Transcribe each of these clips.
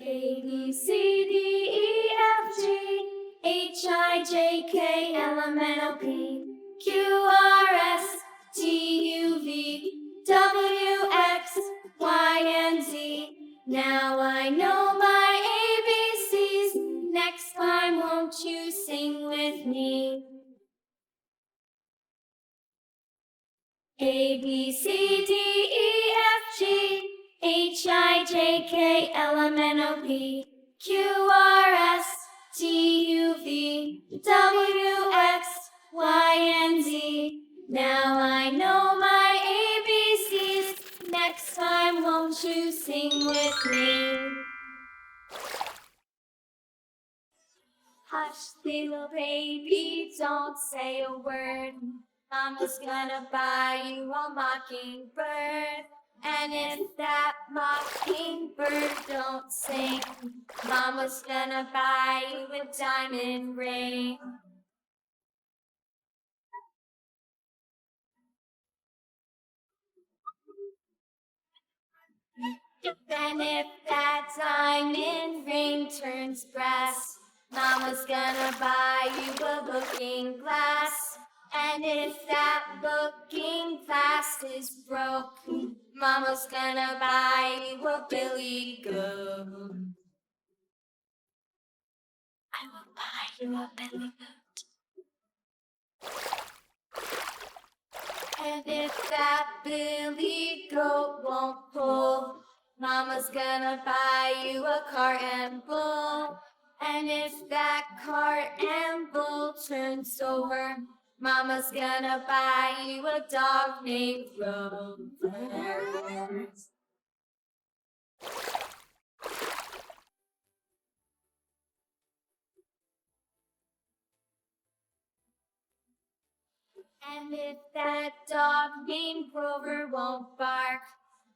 A, B, C, D, E, F, G, H, I, J, K, L, M, N, O, P, Q, R, S, T, U, V, W, X, Y, and Z. Now I know my ABCs. Next time, won't you sing with me? A, B, C, D, E, F, G, H, I, J, K, L, M, N, O, P, Q, R, S, T, U, V, W, X, Y, and Z. Now I know my ABCs. Next time, won't you sing with me? Hush, little baby, don't say a word. Mama's gonna buy you a mockingbird. And if that mockingbird don't sing, Mama's gonna buy you a diamond ring. And if that diamond ring turns brass, Mama's gonna buy you a looking glass. And if that looking glass is broke, Mama's gonna buy you a billy goat. I will buy you a billy goat. And if that billy goat won't pull, Mama's gonna buy you a cart and bull. And if that cart and bull turns over, Mama's gonna buy you a dog named Rover. And if that dog named Rover won't bark,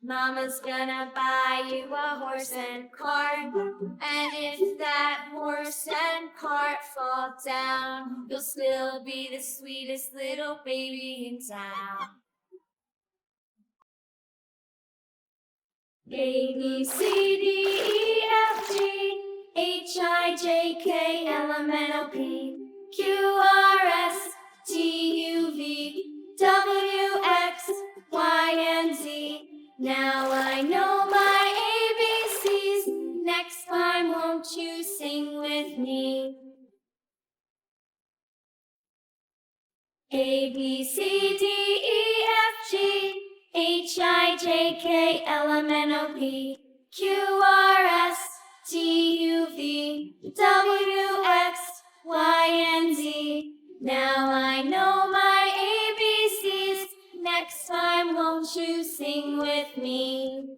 Mama's gonna buy you a horse and cart. And if that horse and cart fall down, you'll still be the sweetest little baby in town. A, B, C, D, E, F, G, H, I, J, K, L, M, N, O, P, Q, R, S, T, U, V, W, X, Y, and Z. Now I know my ABCs. Next time, won't you sing with me? A, B, C, D, E, F, G, H, I, J, K, L, M, N, O, P, Q, R, S, T, U, V, W, X, Y, and Z. Now I know my ABCs. Next time, won't you sing with me?